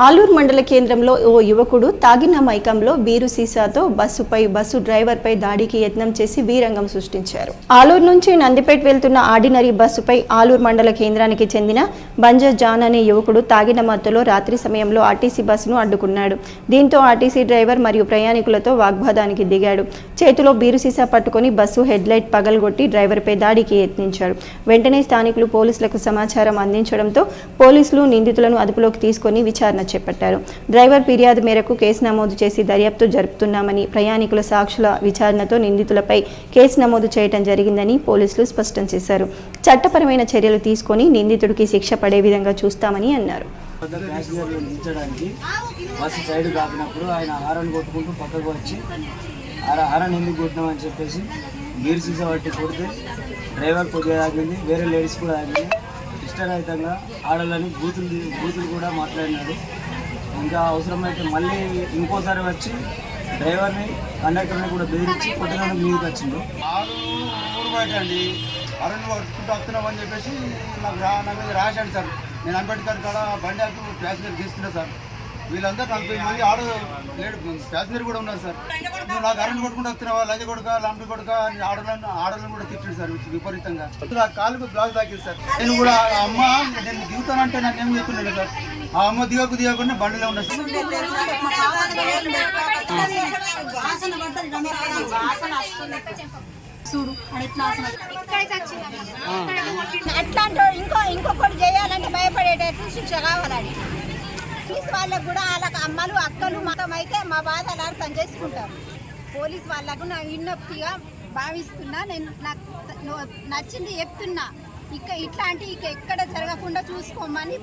ఆలూరు మండల కేంద్రంలో ఓ యువకుడు తాగిన మైకంలో బీరు సీసాతో బస్సు డ్రైవర్పై దాడికి యత్నం చేసి వీరంగం సృష్టించారు. ఆలూరు నుంచి నందిపేట వెళ్తున్న ఆర్డినరీ బస్సుపై ఆలూరు మండల కేంద్రానికి చెందిన బంజా జాన్ అనే యువకుడు తాగిన మత్తులో రాత్రి సమయంలో ఆర్టీసీ బస్సును అడ్డుకున్నాడు. దీంతో ఆర్టీసీ డ్రైవర్ మరియు ప్రయాణికులతో వాగ్వాదానికి దిగాడు. చేతిలో బీరు సీసా పట్టుకుని బస్సు హెడ్లైట్ పగలగొట్టి డ్రైవర్పై దాడికి యత్నించాడు. వెంటనే స్థానికులు పోలీసులకు సమాచారం అందించడంతో పోలీసులు నిందితులను అదుపులోకి తీసుకుని విచారణ చేపట్టారు. డ్రైవర్ ఫిర్యాదు మేరకు కేసు నమోదు చేసి దర్యాప్తు జరుపుతున్నామని, ప్రయాణికుల సాక్షుల విచారణతో నిందితులపై కేసు నమోదు చేయడం జరిగిందని పోలీసులు స్పష్టం చేశారు. చట్టపరమైన చర్యలు తీసుకొని నిందితుడికి శిక్ష పడే విధంగా చూస్తామని అన్నారు. బస్సు సైడ్ కాపినప్పుడు ఆయన హారన్ కొట్టుకుంటూ పక్కకు వచ్చి హారన్ ఎందుకు కొట్టినామని చెప్పేసి బీర్ సీసా పట్టి కొడితే డ్రైవర్ కొద్దిగా తాగింది, వేరే లేడీస్ కూడా తాగింది. ఇష్టరహితంగా ఆడాలని బూతులు కూడా మాట్లాడినాడు. ఇంకా అవసరమైతే మళ్ళీ ఇంకోసారి వచ్చి డ్రైవర్ని కండక్టర్ని కూడా బెదిరించి కొట్టడానికి మీదకి వచ్చిండు. ఊరు బయట అండి అరణ్ వర్క్కుంటూ వస్తున్నామని చెప్పేసి నా మీద రాశాడు సార్. నేను అంబేద్కర్ కాడ బండి ఆపి ప్యాసింజర్ తీసుకున్నా సార్. వీళ్ళందరూ 40 మంది లేడు ప్యాసింజర్ కూడా ఉన్నారు సార్. నువ్వు నాకు అరణ్ కొట్టుకుంటూ వస్తున్నావా, లంజ కొడుక లంపి కొడుక ఆడలను కూడా తిట్టాడు సార్ విపరీతంగా. నా కాలుకు బ్లాక్ తాకింది సార్. నేను కూడా అమ్మ నేను దిగుతానంటే నన్ను ఏం చెప్తున్నాను సార్. ఆ అమ్మ దిగకుండా బండిలో ఉన్నా సార్. అట్లాంటి ఇంకొకటి చేయాలంటే భయపడేటట్టు శిక్ష కావాలని పోలీస్ వాళ్ళకు కూడా వాళ్ళకి అమ్మలు అక్కలు మతం అయితే మా బాధలు అర్థం చేసుకుంటారు. పోలీస్ వాళ్ళకు నా విజ్ఞప్తిగా భావిస్తున్నా. నేను నాకు నచ్చింది చెప్తున్నా. ఇట్లాంటి ఎక్కడ జరగకుండా చూసుకోమని